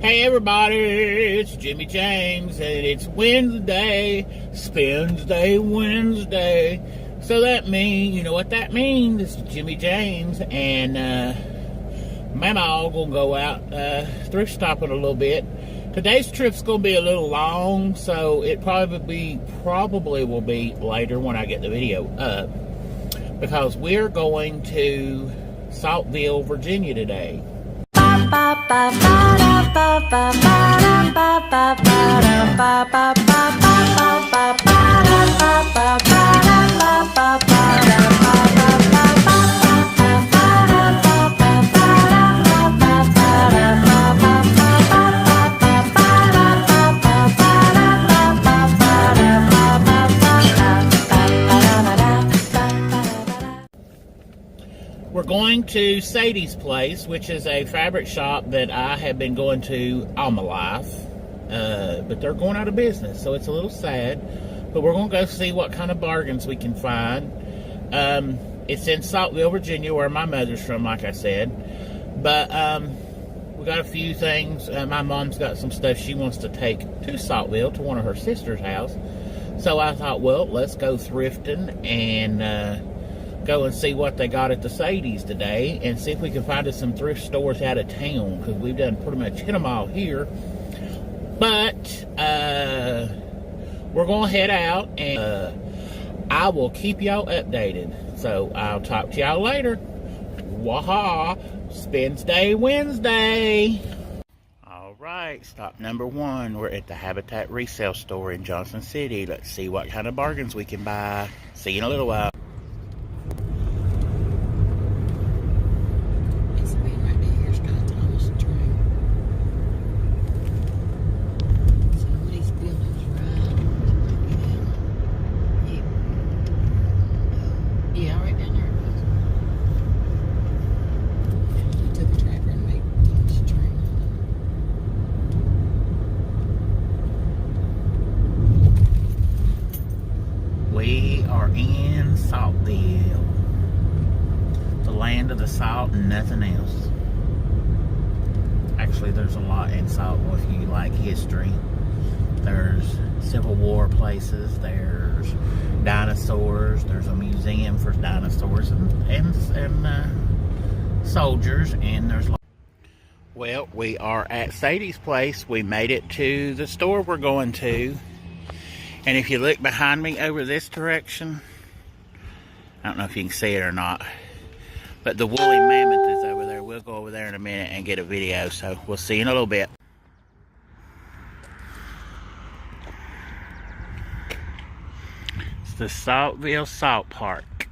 Hey everybody, it's Jimmy James, and it's Wednesday, SPENDSDAY Wednesday. So that means, you know what that means? It's Jimmy James and Mama all gonna go out thrift shopping a little bit. Today's trip's gonna be a little long, so it probably will be later when I get the video up, because we're going to Saltville, Virginia today. We're going to Sadie's place, which is a fabric shop that I have been going to all my life, but they're going out of business, so it's a little sad. But we're going to go see what kind of bargains we can find. It's in Saltville, Virginia, where my mother's from, like I said. But we got a few things. My mom's got some stuff she wants to take to Saltville, to one of her sister's house. So I thought, well, let's go thrifting and go and see what they got at the Sadie's today, and see if we can find us some thrift stores out of town, because we've done pretty much hit them all here. But we're gonna head out, and I will keep y'all updated. So I'll talk to y'all later. Waha! SPENDSDAY Wednesday. All right, stop number one. We're at the Habitat resale store in Johnson City. Let's see what kind of bargains we can buy. See you in a little while. We are in Saltville, the land of the salt and nothing else. Actually, there's a lot in Saltville if you like history. There's Civil War places, there's dinosaurs, there's a museum for dinosaurs and soldiers, and there's... Well, we are at Sadie's place. We made it to the store we're going to. And if you look behind me over this direction, I don't know if you can see it or not, but the woolly mammoth is over there. We'll go over there in a minute and get a video, so we'll see you in a little bit. It's the Saltville Salt Park.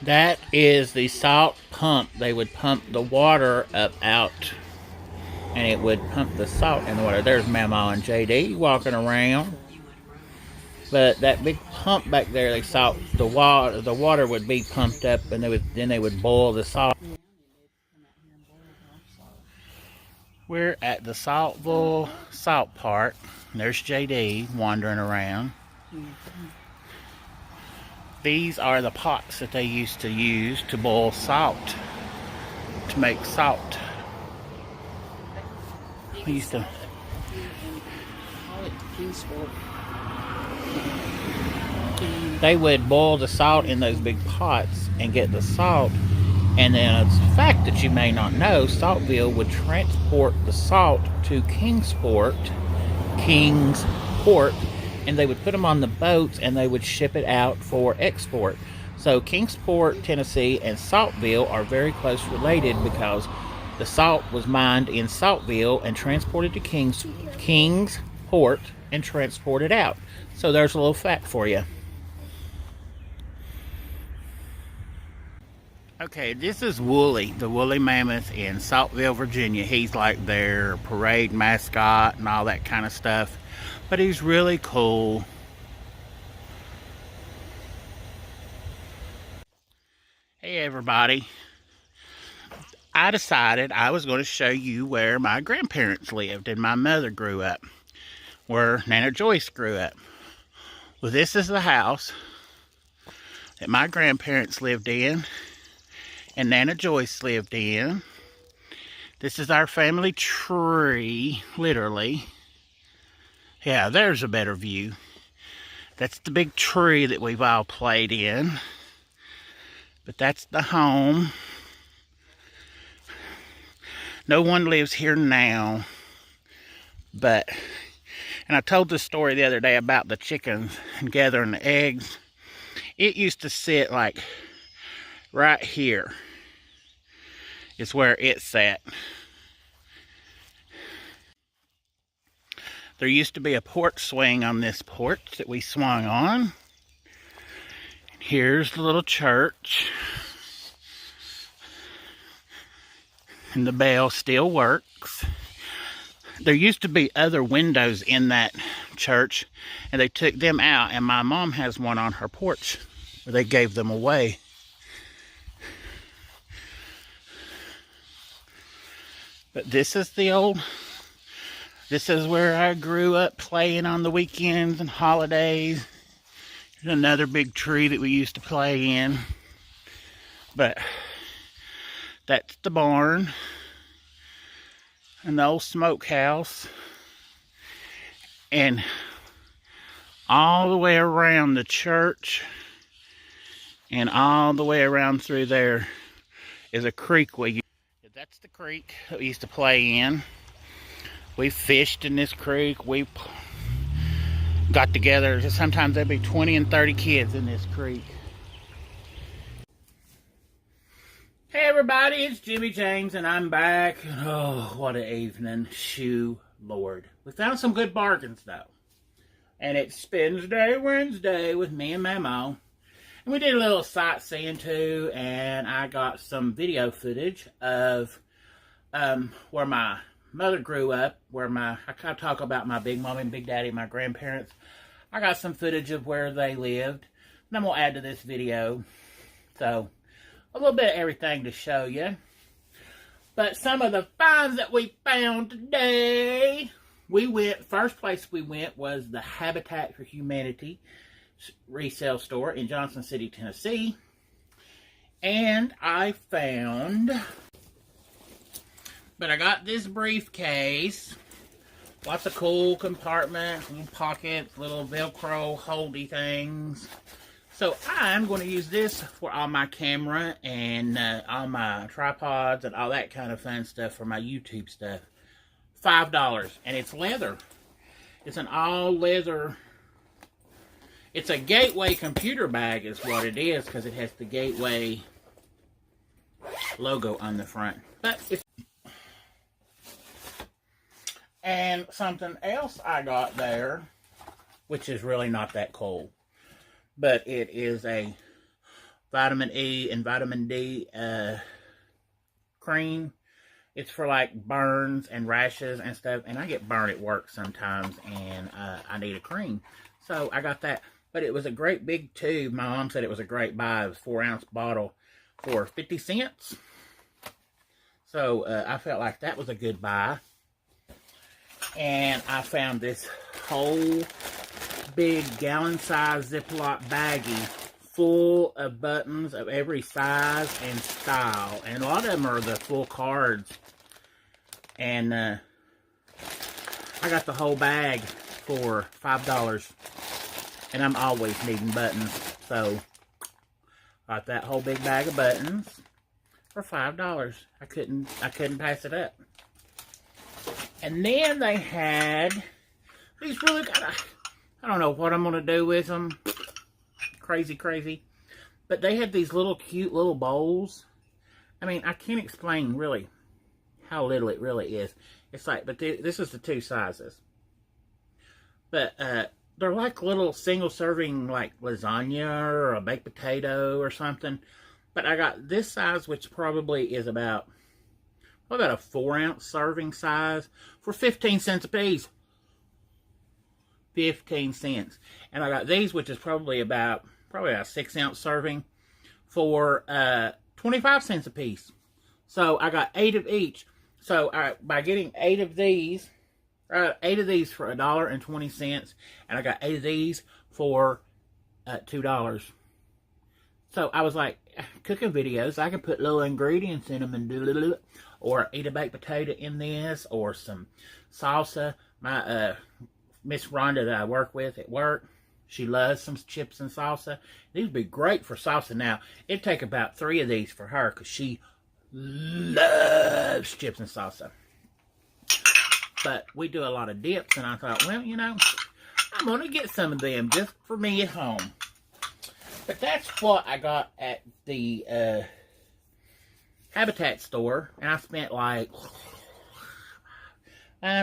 That is the salt pump. They would pump the water up out, and it would pump the salt in the water. There's Mama and JD walking around. But that big pump back there, they salt the water. The water would be pumped up, and then they would boil the salt. We're at the Saltville Salt Park. There's JD wandering around. These are the pots that they used to use to boil salt, to make salt. We used to... They would boil the salt in those big pots and get the salt. And then it's a fact that you may not know, Saltville would transport the salt to Kingsport, and they would put them on the boats and they would ship it out for export. So Kingsport, Tennessee and Saltville are very close related, because the salt was mined in Saltville and transported to Kingsport and transported out. So there's a little fact for you. Okay, this is Wooly, the woolly mammoth in Saltville, Virginia. He's like their parade mascot and all that kind of stuff. But he's really cool. Hey everybody. I decided I was going to show you where my grandparents lived and my mother grew up. Where Nana Joyce grew up. Well, this is the house that my grandparents lived in. and Nana Joyce lived in. This is our family tree, literally. Yeah, there's a better view. That's the big tree that we've all played in. But that's the home. No one lives here now. But, and I told this story the other day about the chickens and gathering the eggs. It used to sit like right here is where it sat. There used to be a porch swing on this porch that we swung on. Here's the little church. And the bell still works. There used to be other windows in that church, and they took them out, and my mom has one on her porch where they gave them away. But this is this is where I grew up playing on the weekends and holidays. There's another big tree that we used to play in. But that's the barn and the old smokehouse. And all the way around the church and all the way around through there is a creek. That's the creek that we used to play in. We fished in this creek. We got together. Sometimes there'd be 20 and 30 kids in this creek. Hey everybody, it's Jimmy James and I'm back. Oh, what an evening. Shoo, Lord. We found some good bargains though. And it's SPENDSDAY Wednesday with me and Mamo. And we did a little sightseeing too, and I got some video footage of where my mother grew up, I kind of talk about my big mom and big daddy, my grandparents. I got some footage of where they lived, and I'm going to add to this video. So, a little bit of everything to show you. But some of the finds that we found today, first place we went was the Habitat for Humanity resale store in Johnson City, Tennessee. And I found, but I got this briefcase. Lots of cool compartments, little pockets, little Velcro holdy things. So I'm going to use this for all my camera and all my tripods and all that kind of fun stuff for my YouTube stuff. $5. And it's leather. It's an all leather. It's a Gateway computer bag is what it is, because it has the Gateway logo on the front. But it's... And something else I got there, which is really not that cool, but it is a vitamin E and vitamin D cream. It's for like burns and rashes and stuff, and I get burned at work sometimes, and I need a cream. So I got that, but it was a great big tube. My mom said it was a great buy. It was a 4-ounce bottle for 50 cents. So I felt like that was a good buy. And I found this whole big gallon-size Ziploc baggie full of buttons of every size and style. And a lot of them are the full cards. And I got the whole bag for $5. And I'm always needing buttons. So, got that whole big bag of buttons for $5. I couldn't pass it up. And then they had these really kind of, I don't know what I'm going to do with them. Crazy. But they had these little cute little bowls. I mean, I can't explain really how little it really is. It's like, but this is the 2 sizes. But they're like little single serving like lasagna or a baked potato or something. But I got this size, which probably is about a 4-ounce serving size for 15 cents a piece. 15 cents. And I got these, which is probably about a 6-ounce serving for 25 cents a piece. So I got 8 of each. So by getting 8 of these for $1.20, and I got 8 of these for $2. So I was like, cooking videos, I can put little ingredients in them and do little, or eat a baked potato in this, or some salsa. My Miss Rhonda that I work with at work, she loves some chips and salsa. These would be great for salsa. Now, it'd take about 3 of these for her because she loves chips and salsa. But we do a lot of dips, and I thought, well, you know, I'm going to get some of them just for me at home. But that's what I got at the Habitat store, and I spent like 10,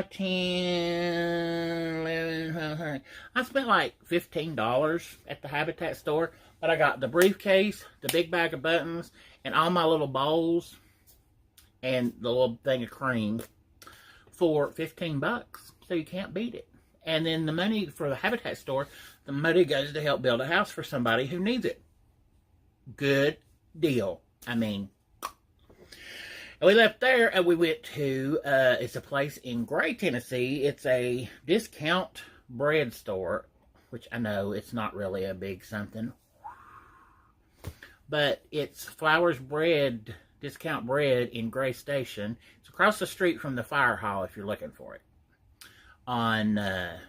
11, I spent like $15 at the Habitat store, but I got the briefcase, the big bag of buttons, and all my little bowls, and the little thing of cream for $15, so you can't beat it. And then the money for the Habitat store, the money goes to help build a house for somebody who needs it. Good deal. I mean, and we left there and we went to, it's a place in Gray, Tennessee. It's a discount bread store, which I know it's not really a big something. But it's Flowers Bread, discount bread in Gray Station. It's across the street from the fire hall if you're looking for it. On, I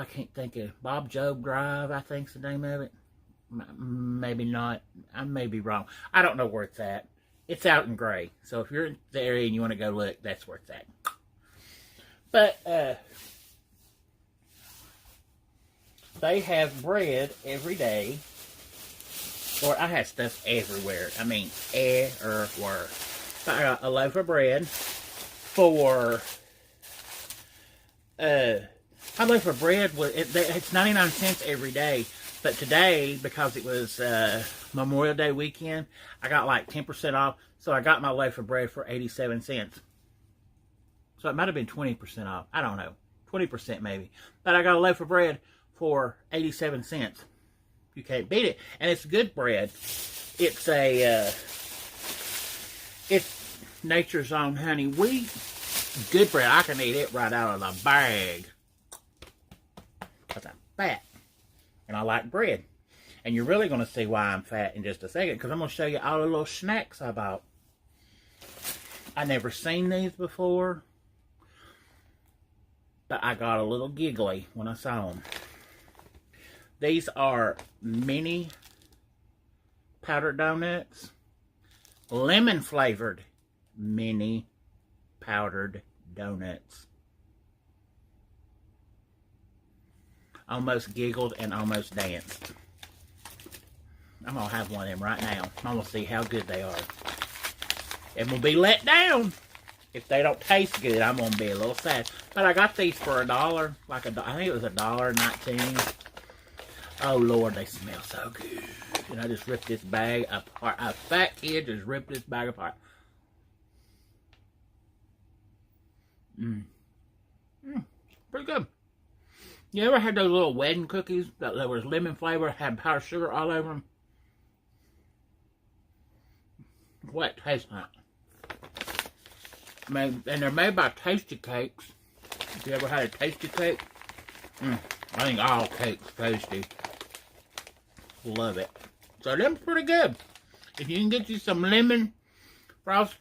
can't think of, Bob Job Drive, I think's the name of it. Maybe not. I may be wrong. I don't know where it's at. It's out in Gray. So if you're in the area and you want to go look, that's where it's at. But, they have bread every day. Or I have stuff everywhere. I mean, everywhere. So I got a loaf of bread for, a loaf of bread, it's 99 cents every day. But today, because it was Memorial Day weekend, I got like 10% off. So I got my loaf of bread for 87 cents. So it might have been 20% off. I don't know. 20% maybe. But I got a loaf of bread for 87 cents. You can't beat it. And it's good bread. It's it's Nature's Own honey wheat. Good bread. I can eat it right out of the bag. Because I'm fat. And I like bread. And you're really going to see why I'm fat in just a second. Because I'm going to show you all the little snacks I bought. I never seen these before. But I got a little giggly when I saw them. These are mini powdered donuts. Lemon flavored mini powdered donuts. Almost giggled and almost danced. I'm going to have one of them right now. I'm going to see how good they are. And we'll be let down. If they don't taste good, I'm going to be a little sad. But I got these for $1. I think it was $1.19. Oh, Lord, they smell so good. And I just ripped this bag apart. A fat kid just ripped this bag apart. Pretty good. You ever had those little wedding cookies that was lemon flavor, had powdered sugar all over them? What it tastes like. And they're made by Tasty Cakes. If you ever had a Tasty Cake? I think all cakes tasty. Love it. So they're pretty good. If you can get you some lemon frost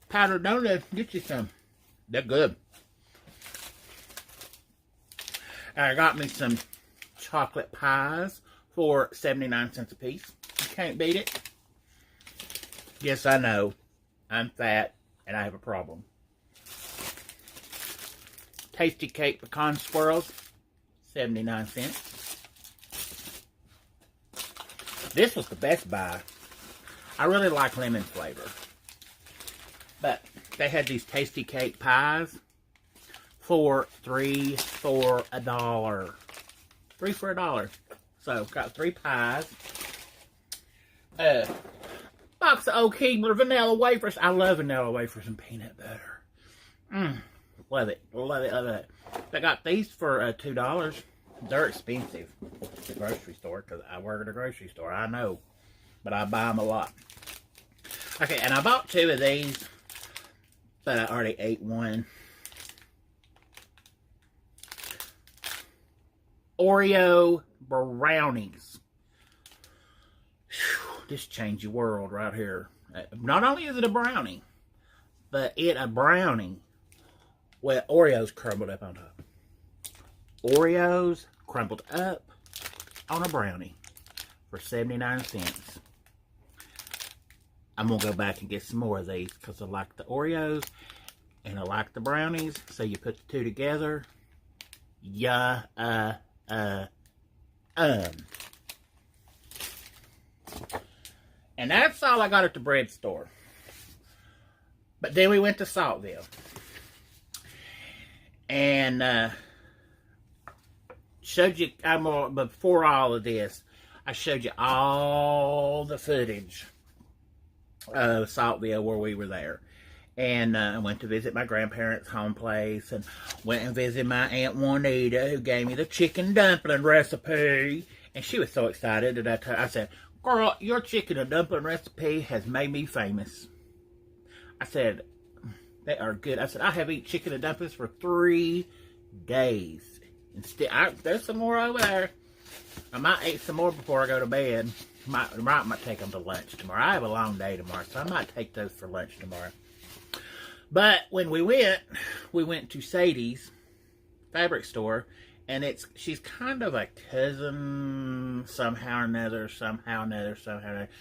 powdered donuts, get you some. They're good. And I got me some chocolate pies for 79 cents a piece. You can't beat it. Yes, I know. I'm fat and I have a problem. Tasty Cake Pecan Swirls, 79 cents. This was the best buy. I really like lemon flavor. But they had these Tasty Cake pies for $3 for $1. $3 for $1. So, got 3 pies. Box of Old Keebler vanilla wafers. I love vanilla wafers and peanut butter. Love it. Love it. Love it. I got these for $2. They're expensive at the grocery store because I work at a grocery store. I know. But I buy them a lot. Okay, and I bought 2 of these. But I already ate one. Oreo brownies. this change your world right here. Not only is it a brownie, but a brownie with Oreos crumbled up on top. Oreos crumbled up on a brownie for 79 cents. I'm going to go back and get some more of these because I like the Oreos and I like the brownies. So you put the two together. Yeah, And that's all I got at the bread store. But then we went to Saltville. And showed you, before all of this, I showed you all the footage of Saltville where we were there. And I went to visit my grandparents' home place and went and visited my Aunt Juanita, who gave me the chicken dumpling recipe. And she was so excited that I said, girl, your chicken and dumpling recipe has made me famous. I said, they are good. I said, I have eaten chicken and dumplings for 3 days. Instead, there's some more over there. I might eat some more before I go to bed. Might take them to lunch tomorrow. I have a long day tomorrow, so I might take those for lunch tomorrow. But when we went to Sadie's fabric store, and she's kind of a cousin somehow or another.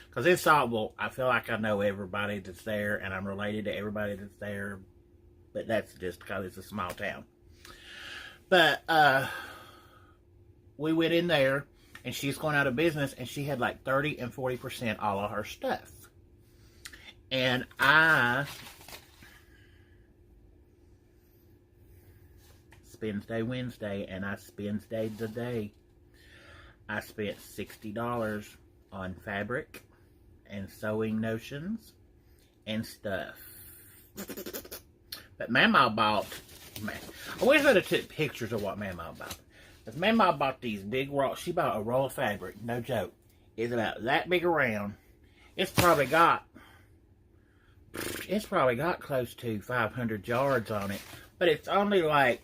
Because in Saltville, I feel like I know everybody that's there, and I'm related to everybody that's there. But that's just because it's a small town. But we went in there, and she's going out of business, and she had like 30 and 40% all of her stuff. And SPENDSDAY Wednesday, and I SPENDSDAY today. I spent $60 on fabric and sewing notions and stuff. But Mama bought, I wish I'd have took pictures of what Mama bought. Because Mama bought these big rolls. She bought a roll of fabric, no joke. It's about that big around. It's probably got close to 500 yards on it. But it's only like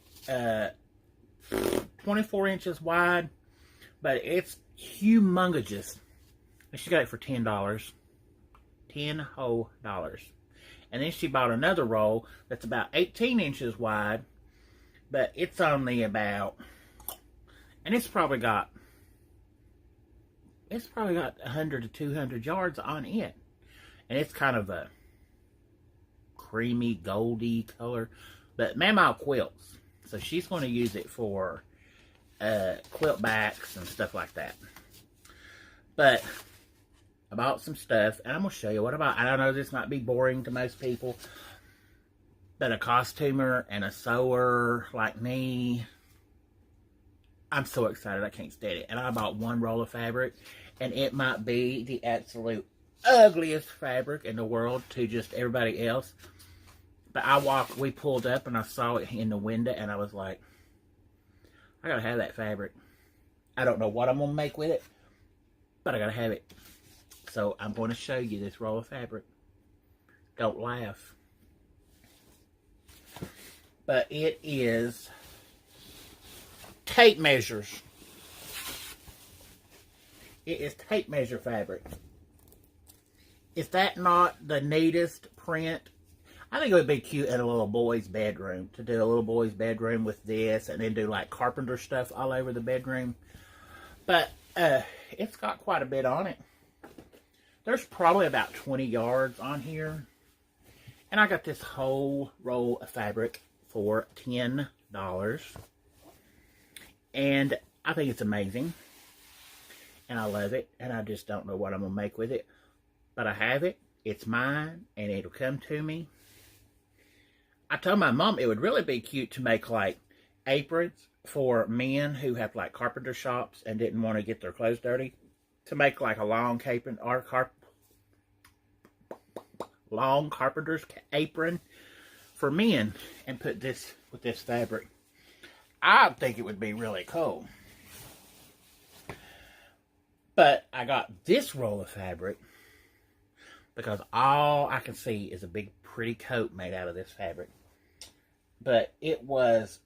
24 inches wide, but it's humongous. And she got it for $10. 10 whole dollars. And then she bought another roll that's about 18 inches wide, but it's only about, and it's probably got 100 to 200 yards on it. And it's kind of a creamy, goldy color. But Mama quilts. So she's going to use it for quilt backs and stuff like that. But I bought some stuff, and I'm going to show you what I bought. I know this might be boring to most people, but a costumer and a sewer like me, I'm so excited I can't stand it. And I bought one roll of fabric, and it might be the absolute ugliest fabric in the world to just everybody else. But we pulled up and I saw it in the window and I was like, I gotta have that fabric. I don't know what I'm gonna make with it, but I gotta have it. So I'm going to show you this roll of fabric. Don't laugh. But it is tape measures. It is tape measure fabric. Is that not the neatest print? I think it would be cute in a little boy's bedroom, to do a little boy's bedroom with this and then do like carpenter stuff all over the bedroom. But it's got quite a bit on it. There's probably about 20 yards on here. And I got this whole roll of fabric for $10. And I think it's amazing. And I love it. And I just don't know what I'm going to make with it. But I have it. It's mine. And it'll come to me. I told my mom it would really be cute to make like aprons for men who have like carpenter shops and didn't want to get their clothes dirty. To make like a long apron or long carpenter's apron for men and put this with this fabric. I think it would be really cool. But I got this roll of fabric because all I can see is a big pretty coat made out of this fabric. But it was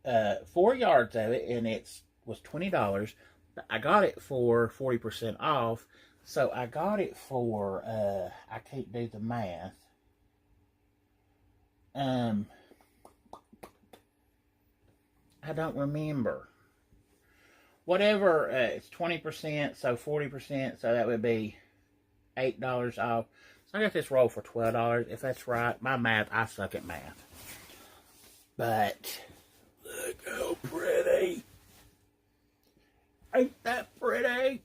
4 yards of it, and it was $20. But I got it for 40% off So I got it for, I can't do the math. I don't remember. Whatever, it's 20%, so 40%, so that would be $8 off. So I got this roll for $12, if that's right. My math, I suck at math. But, look how pretty. Ain't that pretty?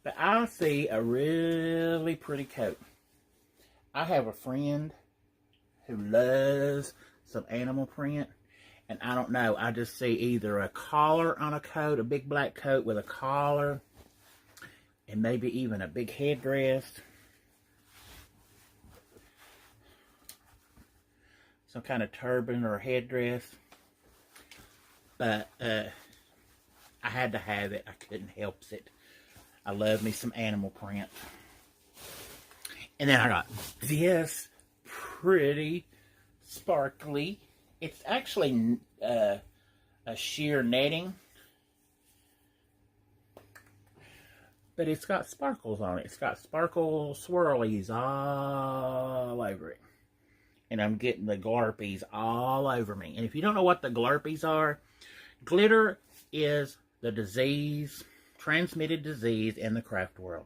But I see a really pretty coat. I have a friend who loves some animal print. And I don't know, I just see either a collar on a coat, a big black coat with a collar, and maybe even a big headdress. Some kind of turban or headdress. But I had to have it. I couldn't help it. I love me some animal print. And then I got this pretty sparkly. It's actually a sheer netting, but it's got sparkles on it. It's got sparkle swirlies all over it. And I'm getting the glarpies all over me. And if you don't know what the glarpies are, glitter is the disease, transmitted disease in the craft world.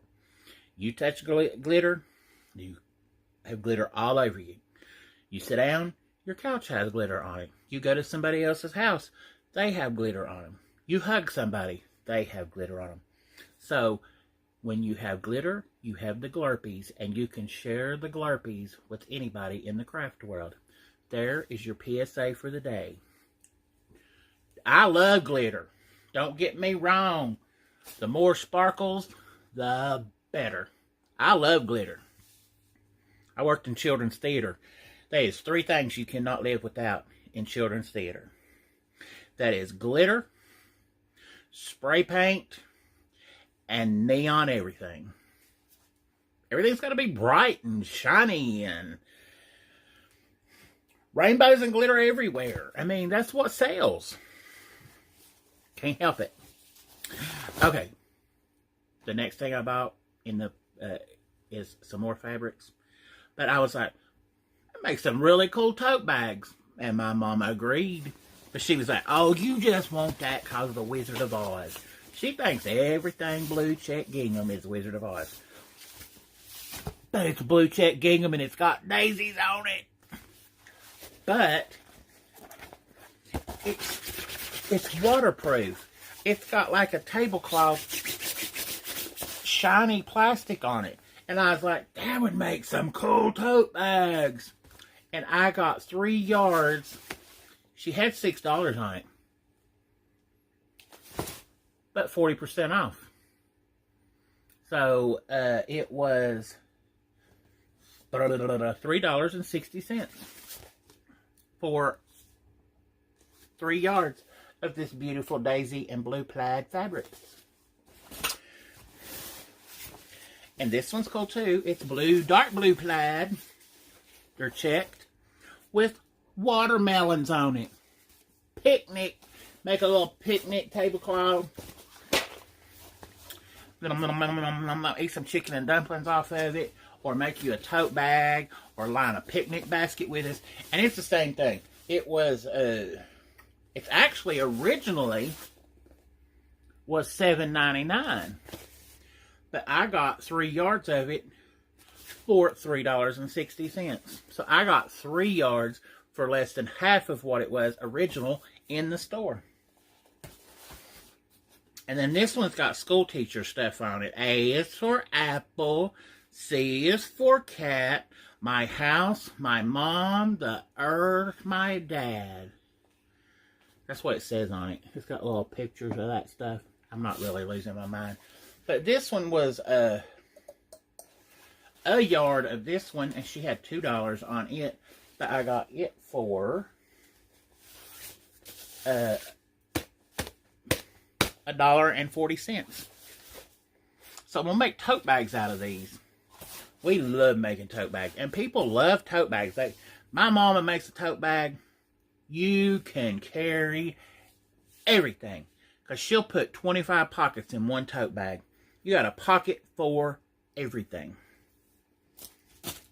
You touch glitter, you have glitter all over you. You sit down, your couch has glitter on it. You go to somebody else's house, they have glitter on them. You hug somebody, they have glitter on them. So, when you have glitter, you have the glarpies, and you can share the glarpies with anybody in the craft world. There is your PSA for the day. I love glitter. Don't get me wrong. The more sparkles, the better. I love glitter. I worked in children's theater. There is 3 things you cannot live without in children's theater. That is glitter, spray paint, and neon everything. Everything's got to be bright and shiny and rainbows and glitter everywhere. I mean, that's what sells. Can't help it. Okay. The next thing I bought in the is some more fabrics. But I was like, make some really cool tote bags. And my mama agreed. But she was like, oh, you just want that because of the Wizard of Oz. She thinks everything blue check gingham is Wizard of Oz. But it's blue check gingham and it's got daisies on it. But it's waterproof. It's got like a tablecloth shiny plastic on it. And I was like, that would make some cool tote bags. And I got 3 yards. She had $6 on it. But 40% off. So, it was $3.60 for 3 yards of this beautiful daisy and blue plaid fabric. And this one's cool too. It's blue, dark blue plaid. They're checked with watermelons on it. Picnic. Make a little picnic tablecloth. Eat some chicken and dumplings off of it. Or make you a tote bag. Or line a picnic basket with us. And it's the same thing. It was, it's actually originally was $7.99. But I got 3 yards of it for $3.60. So I got 3 yards for less than half of what it was original in the store. And then this one's got school teacher stuff on it. A is for apple. C is for cat. My house, my mom, the earth, my dad. That's what it says on it. It's got little pictures of that stuff. I'm not really losing my mind. But this one was a yard of this one, and she had $2 on it. But I got it for $1.40. So I'm gonna make tote bags out of these. We love making tote bags, and people love tote bags. My mama makes a tote bag. You can carry everything, because she'll put 25 pockets in one tote bag. You got a pocket for everything.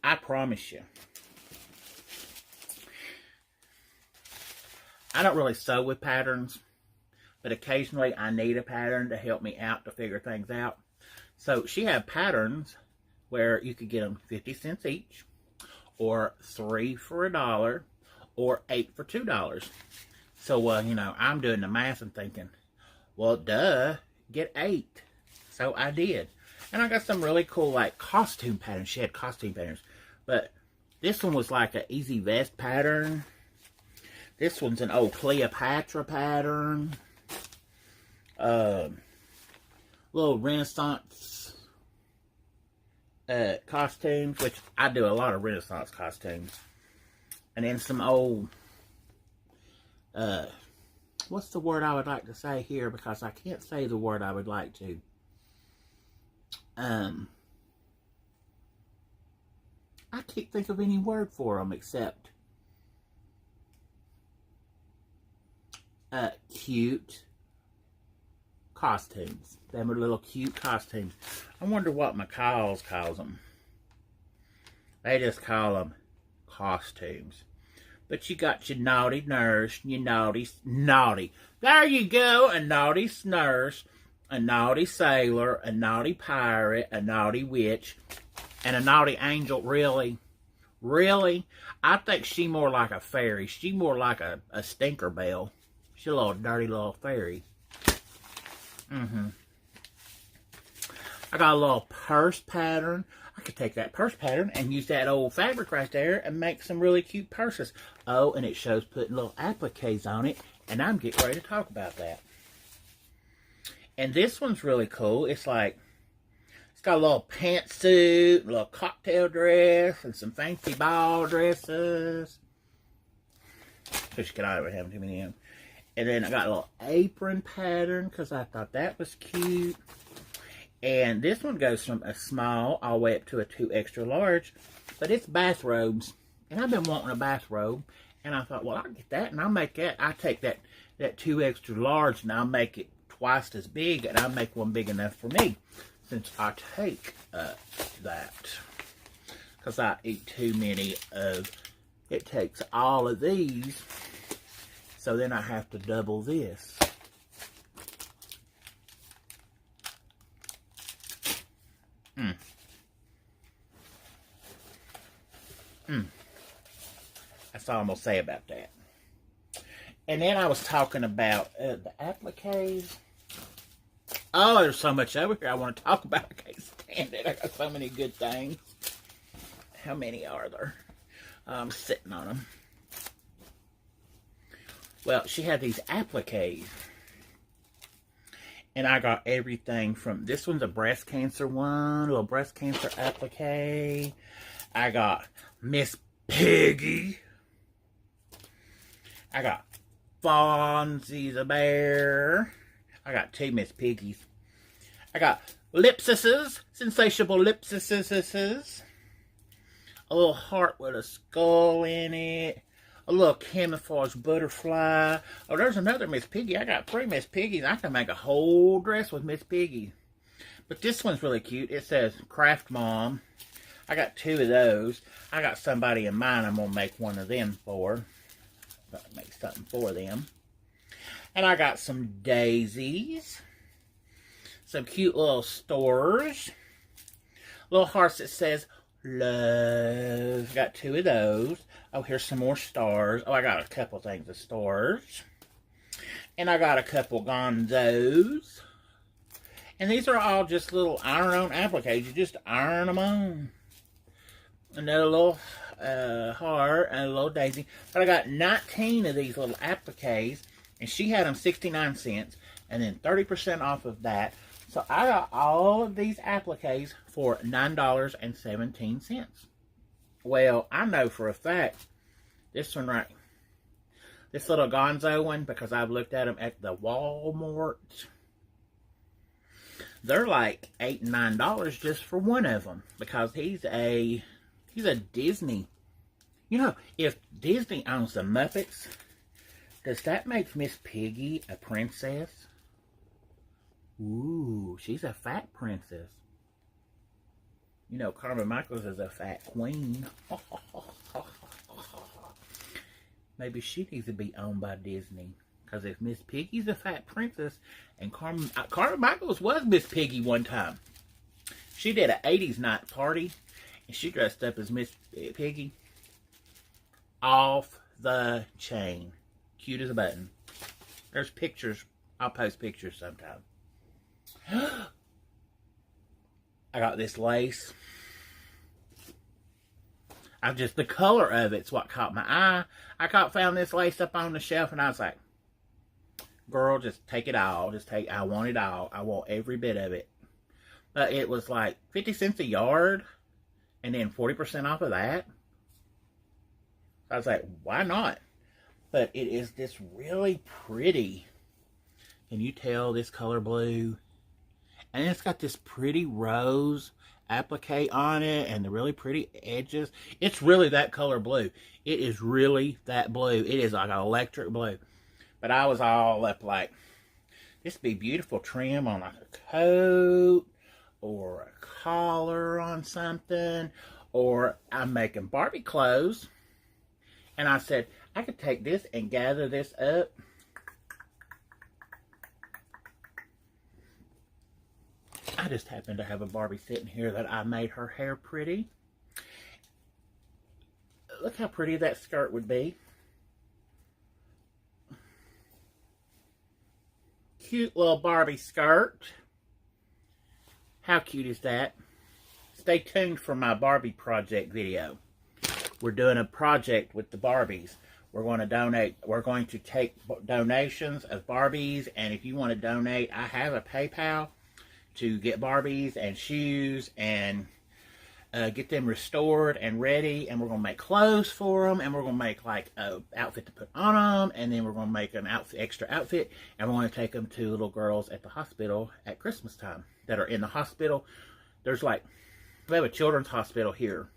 I promise you. I don't really sew with patterns, but occasionally I need a pattern to help me out to figure things out. So she had patterns where you could get them 50 cents each, or 3 for $1, or 8 for $2. So, you know, I'm doing the math and thinking, well, duh, get 8. So I did. And I got some really cool, like, costume patterns. She had costume patterns. But this one was like an easy vest pattern. This one's an old Cleopatra pattern. Little Renaissance costumes, which I do a lot of Renaissance costumes. And then some old, what's the word I would like to say here? Because I can't say the word I would like to. I can't think of any word for them except cute costumes. Them are little cute costumes. I wonder what McCall's calls them. They just call them costumes. But you got your naughty nurse, your naughty. There you go, a naughty nurse, a naughty sailor, a naughty pirate, a naughty witch, and a naughty angel. Really? Really? I think she more like a fairy. She more like a stinker bell. She's a little dirty little fairy. I got a little purse pattern. I could take that purse pattern and use that old fabric right there and make some really cute purses. Oh, and it shows putting little appliques on it, and I'm getting ready to talk about that. And this one's really cool. It's like, it's got a little pantsuit, a little cocktail dress, and some fancy ball dresses. Because you can either have too many of them. And then I got a little apron pattern because I thought that was cute. And this one goes from a small all the way up to a 2 extra large. But it's bathrobes. And I've been wanting a bathrobe. And I thought, well, I'll get that and I'll make that. I take that 2 extra large and I'll make it twice as big. And I'll make one big enough for me. Since I take that. Because I eat too many of, it takes all of these. So then I have to double this. That's all I'm going to say about that. And then I was talking about the appliques. Oh, there's so much over here I want to talk about. I can't stand it. I got so many good things. How many are there? I'm sitting on them. Well, she had these appliques. And I got everything from, this one's a breast cancer one, a little breast cancer applique. I got Miss Piggy. I got Fonzie the Bear. I got 2 Miss Piggies. I got lipsises, sensational lipsises. A little heart with a skull in it. A little camouflage butterfly. Oh, there's another Miss Piggy. I got 3 Miss Piggies. I can make a whole dress with Miss Piggy. But this one's really cute. It says Craft Mom. I got 2 of those. I got somebody in mind I'm going to make one of them for. Make something for them. And I got some daisies. Some cute little stars. Little hearts that says love. Got 2 of those. Oh, here's some more stars. Oh, I got a couple things of stars. And I got a couple gonzos. And these are all just little iron-on appliques. You just iron them on. Another little heart and a little daisy. But I got 19 of these little appliques. And she had them 69 cents. And then 30% off of that. So I got all of these appliques for $9.17. Well, I know for a fact, this one right, this little gonzo one, because I've looked at them at the Walmart, they're like $8 and $9 just for one of them, because he's a Disney. You know, if Disney owns the Muppets, does that make Miss Piggy a princess? Ooh, she's a fat princess. You know, Carmen Michaels is a fat queen. Maybe she needs to be owned by Disney. Because if Miss Piggy's a fat princess, and Carmen Michaels was Miss Piggy one time. She did an 80s night party, and she dressed up as Miss Piggy. Off the chain. Cute as a button. There's pictures. I'll post pictures sometime. I got this lace. The color of it's what caught my eye. I found this lace up on the shelf, and I was like, girl, just take it all. I want it all. I want every bit of it. But it was like 50 cents a yard, and then 40% off of that. I was like, why not? But it is this really pretty. Can you tell this color blue? And it's got this pretty rose applique on it and the really pretty edges. It's really that color blue. It is really that blue. It is like an electric blue. But I was all up like, this would be beautiful trim on like a coat or a collar on something. Or I'm making Barbie clothes. And I said, I could take this and gather this up. I just happen to have a Barbie sitting here that I made her hair pretty. Look how pretty that skirt would be. Cute little Barbie skirt. How cute is that? Stay tuned for my Barbie project video. We're doing a project with the Barbies. We're going to donate. We're going to take donations of Barbies. And if you want to donate, I have a PayPal to get Barbies and shoes and get them restored and ready. And we're going to make clothes for them. And we're going to make like an outfit to put on them. And then we're going to make an extra outfit. And we're going to take them to little girls at the hospital at Christmas time that are in the hospital. There's like, we have a children's hospital here.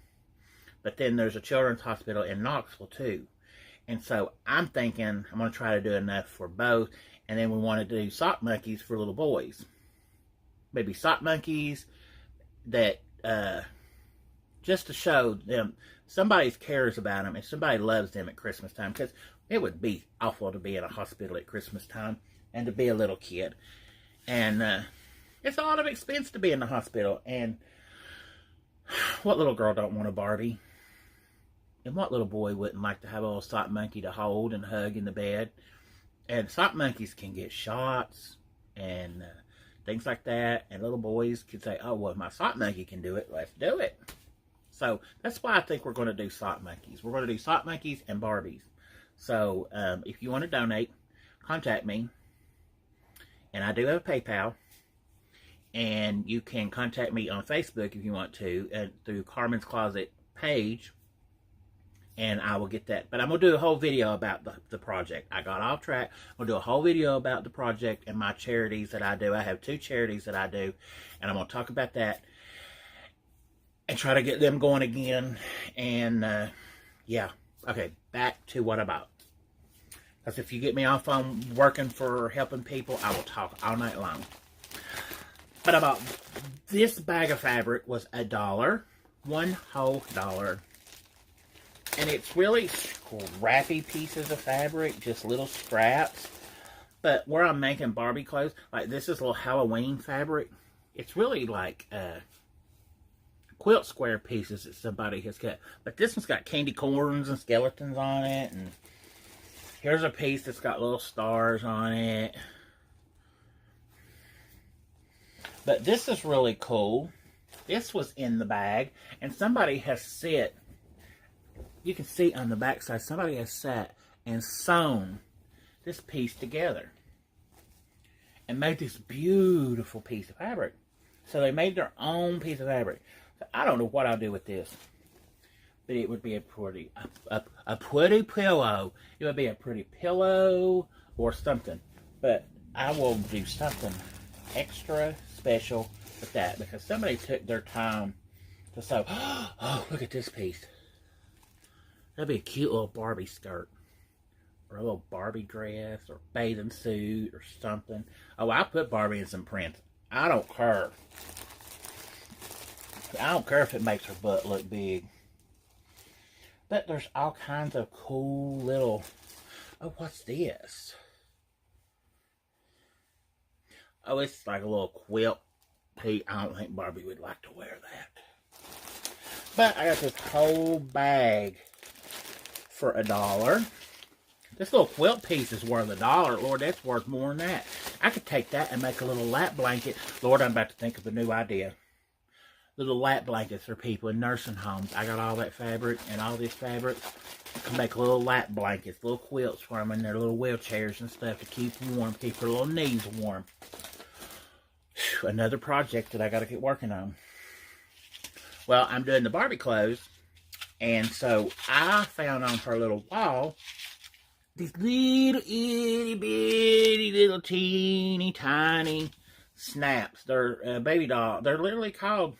But then there's a children's hospital in Knoxville too. And so I'm thinking I'm going to try to do enough for both. And then we want to do sock monkeys for little boys. Maybe sock monkeys that just to show them somebody cares about them and somebody loves them at Christmas time. Because it would be awful to be in a hospital at Christmas time and to be a little kid. And it's a lot of expense to be in the hospital. And what little girl don't want a Barbie? And what little boy wouldn't like to have a little sock monkey to hold and hug in the bed? And sock monkeys can get shots and things like that. And little boys could say, oh, well, if my sock monkey can do it, let's do it. So that's why I think we're going to do sock monkeys. We're going to do sock monkeys and Barbies. So if you want to donate, contact me. And I do have a PayPal. And you can contact me on Facebook if you want to, through Carmen's Closet page. And I will get that. But I'm going to do a whole video about the project. I got off track. I'm going to do a whole video about the project and my charities that I do. I have 2 charities that I do. And I'm going to talk about that. And try to get them going again. And, yeah. Okay, back to what about. Because if you get me off on working for helping people, I will talk all night long. But about this bag of fabric was $1. One whole $1. And it's really scrappy pieces of fabric, just little scraps. But where I'm making Barbie clothes, like this is little Halloween fabric. It's really like quilt square pieces that somebody has cut. But this one's got candy corns and skeletons on it. And here's a piece that's got little stars on it. But this is really cool. This was in the bag. And somebody has set, you can see on the back side, somebody has sat and sewn this piece together. And made this beautiful piece of fabric. So they made their own piece of fabric. So I don't know what I'll do with this. But it would be a pretty pillow. It would be a pretty pillow or something. But I will do something extra special with that. Because somebody took their time to sew. Oh, look at this piece. That'd be a cute little Barbie skirt. or a little Barbie dress or bathing suit or something. Oh, I put Barbie in some prints. I don't care. I don't care if it makes her butt look big. But there's all kinds of cool little... Oh, what's this? Oh, it's like a little quilt. I don't think Barbie would like to wear that. But I got this whole bag for $1. This little quilt piece is worth $1. Lord, that's worth more than that. I could take that and make a little lap blanket. Lord, I'm about to think of a new idea. Little lap blankets for people in nursing homes. I got all that fabric and all this fabric. I can make little lap blankets, little quilts for them in their little wheelchairs and stuff to keep warm, keep their little knees warm. Whew, another project that I got to get working on. Well, I'm doing the Barbie clothes, and so I found on her little wall these little itty bitty little teeny tiny snaps. They're baby doll. They're literally called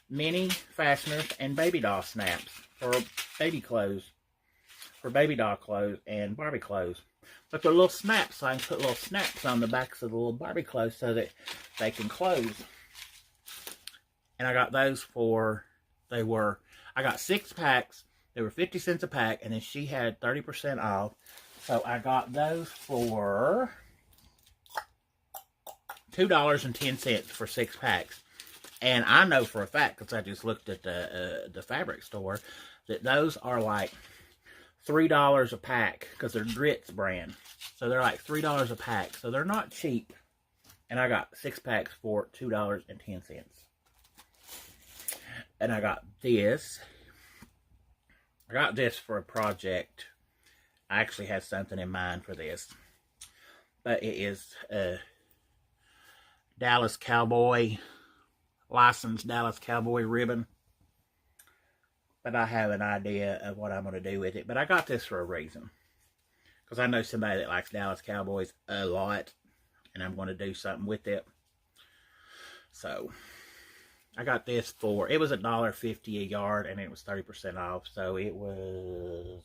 mini fasteners and baby doll snaps for baby clothes, for baby doll clothes and Barbie clothes. But they're little snaps, so I can put little snaps on the backs of the little Barbie clothes so that they can close. And I got those for, I got 6 packs. They were 50 cents a pack, and then she had 30% off. So I got those for $2.10 for 6 packs. And I know for a fact, because I just looked at the fabric store, that those are like $3 a pack, because they're Grits brand. So they're like $3 a pack. So they're not cheap. And I got 6 packs for $2.10. And I got this. I got this for a project. I actually had something in mind for this. But it is Dallas Cowboy, licensed Dallas Cowboy ribbon. But I have an idea of what I'm going to do with it. But I got this for a reason. Because I know somebody that likes Dallas Cowboys a lot. And I'm going to do something with it. So I got this for, it was $1.50 a yard, and it was 30% off. So it was,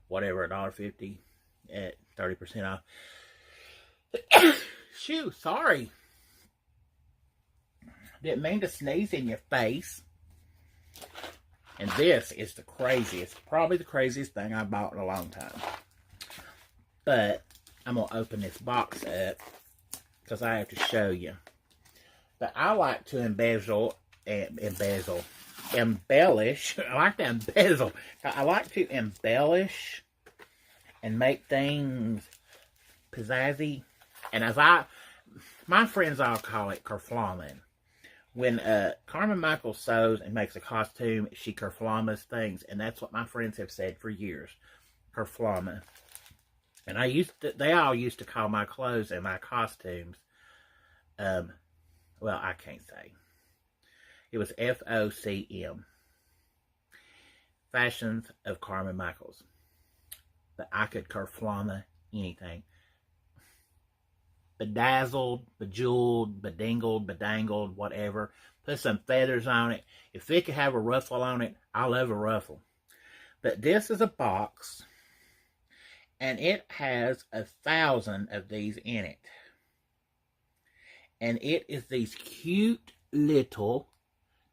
whatever, $1.50 at 30% off. Shoo, sorry. Didn't mean to sneeze in your face. And this is the craziest, probably the craziest thing I bought in a long time. But I'm going to open this box up because I have to show you. But I like to embellish. I like to embezzle. I like to embellish and make things pizzazzy. And my friends all call it kerflumming. When Carmen Michaels sews and makes a costume, she kerflummas things. And that's what my friends have said for years. Kerflumming. And they all used to call my clothes and my costumes, well, I can't say. It was FOCM. Fashions of Carmen Michaels. But I could kerflumma anything. Bedazzled, bejeweled, bedingled, bedangled, whatever. Put some feathers on it. If it could have a ruffle on it, I love a ruffle. But this is a box. And it has 1,000 of these in it. And it is these cute little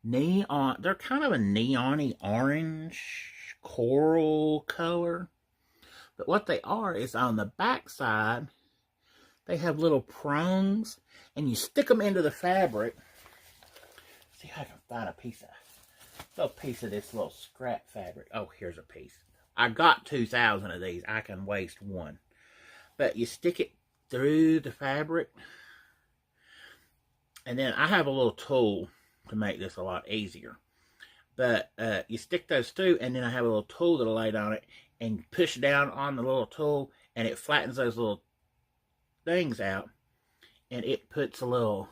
neon, they're kind of a neon-y orange coral color. But what they are is on the back side, they have little prongs, and you stick them into the fabric. See if I can find a little piece of this little scrap fabric. Oh, here's a piece. I got 2,000 of these. I can waste one. But you stick it through the fabric. And then I have a little tool to make this a lot easier. But you stick those through, and then I have a little tool that'll lay on it, and push down on the little tool, and it flattens those little things out, and it puts a little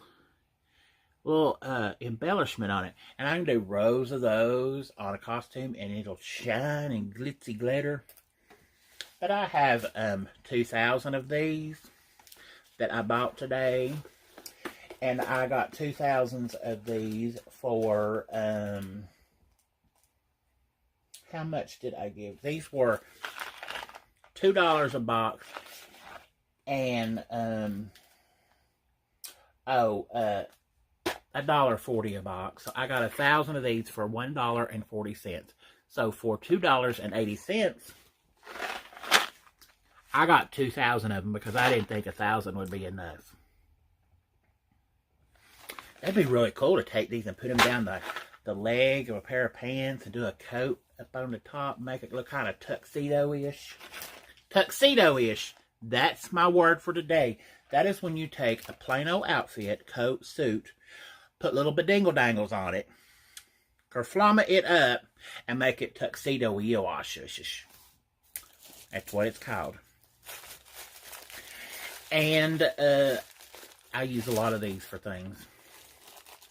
embellishment on it. And I can do rows of those on a costume, and it'll shine and glitzy glitter. But I have 2,000 of these that I bought today. And I got 2,000 of these for, how much did I give? These were $2 a box. And, $1.40 a box. So I got 1,000 of these for $1.40. So for $2.80, I got 2,000 of them because I didn't think 1,000 would be enough. That'd be really cool to take these and put them down the leg of a pair of pants and do a coat up on the top, make it look kind of tuxedo-ish. Tuxedo-ish. That's my word for today. That is when you take a plain old outfit, coat, suit, put little badingle-dangles on it, kerflama it up, and make it tuxedo-ish. That's what it's called. And I use a lot of these for things.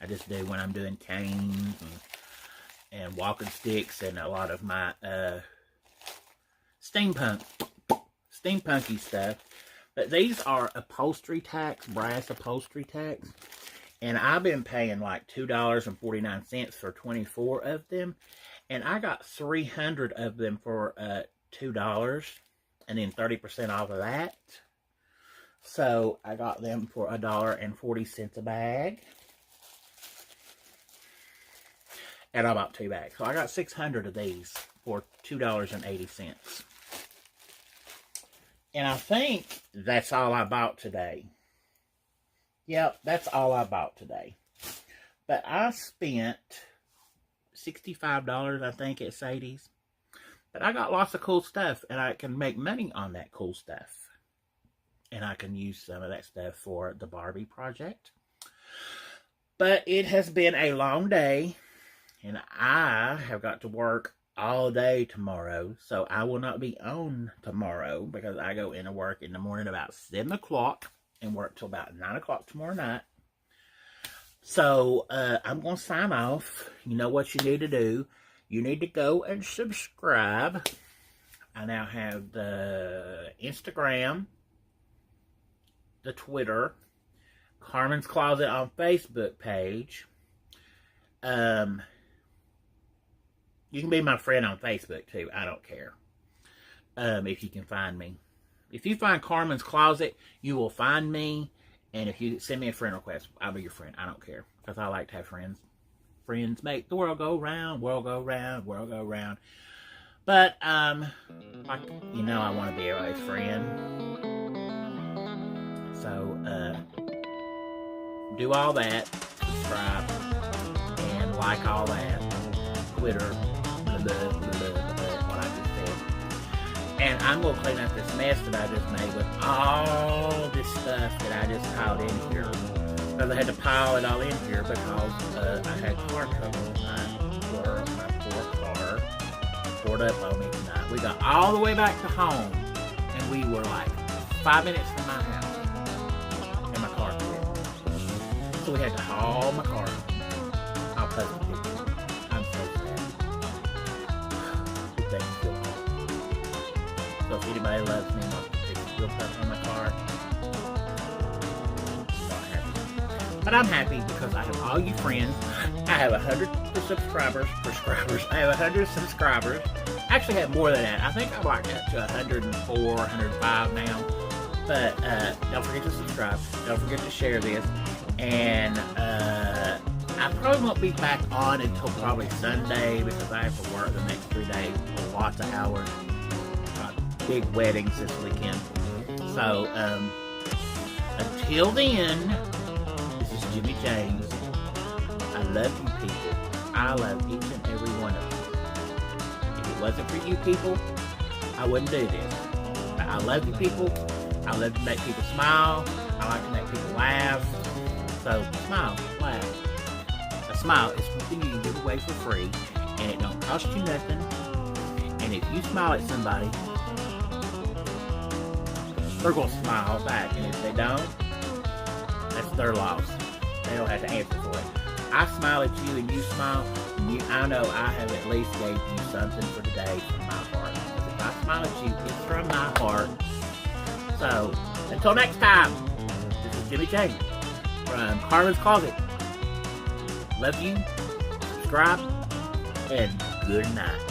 I just do when I'm doing canes and walking sticks and a lot of my steampunky stuff. But these are upholstery tacks, brass upholstery tacks. And I've been paying like $2.49 for 24 of them. And I got 300 of them for $2. And then 30% off of that. So I got them for $1.40 a bag. And I bought 2 bags. So I got 600 of these for $2.80. And I think that's all I bought today. Yep, that's all I bought today. But I spent $65, I think, at Sadie's. But I got lots of cool stuff, and I can make money on that cool stuff. And I can use some of that stuff for the Barbie project. But it has been a long day, and I have got to work all day tomorrow. So I will not be on tomorrow because I go into work in the morning about 7 o'clock and work till about 9 o'clock tomorrow night. So I'm going to sign off. You know what you need to do. You need to go and subscribe. I now have the Instagram, the Twitter, Carmen's Closet on Facebook page. You can be my friend on Facebook too. I don't care. If you can find me. If you find Carmen's Closet, you will find me. And if you send me a friend request, I'll be your friend. I don't care. Because I like to have friends. Friends make the world go round, world go round, world go round. But, like, you know, I want to be everybody's friend. So, do all that. Subscribe. And like all that. Twitter. What I just said. And I'm going to clean up this mess that I just made with all this stuff that I just piled in here. Because I had to pile it all in here because I had car trouble tonight. For my poor car poured up on me tonight. We got all the way back to home, and we were like 5 minutes from my house, and my car quit. So we had to haul my car. I'll post a picture. I'm so sad. Thanks, still. So if anybody loves me, wants to take a still stuff on my car. But I'm happy because I have all you friends. I have 100 subscribers. I have 100 subscribers. I actually have more than that. I think I'm like up to 104, 105 now. But don't forget to subscribe. Don't forget to share this. And I probably won't be back on until probably Sunday because I have to work the next 3 days. Lots of hours. Got big weddings this weekend. So until then. Jimmy James. I love you people. I love each and every one of you. If it wasn't for you people, I wouldn't do this. But I love you people. I love to make people smile. I like to make people laugh. So smile, laugh. A smile is something you can give away for free, and it don't cost you nothing. And if you smile at somebody, they're gonna smile back. And if they don't, that's their loss. They don't have to answer for it. I smile at you and you smile, and I know I have at least gave you something for today from my heart. If I smile at you, it's from my heart. So, until next time, this is Jimmy James from Carmen's Closet. Love you, subscribe, and good night.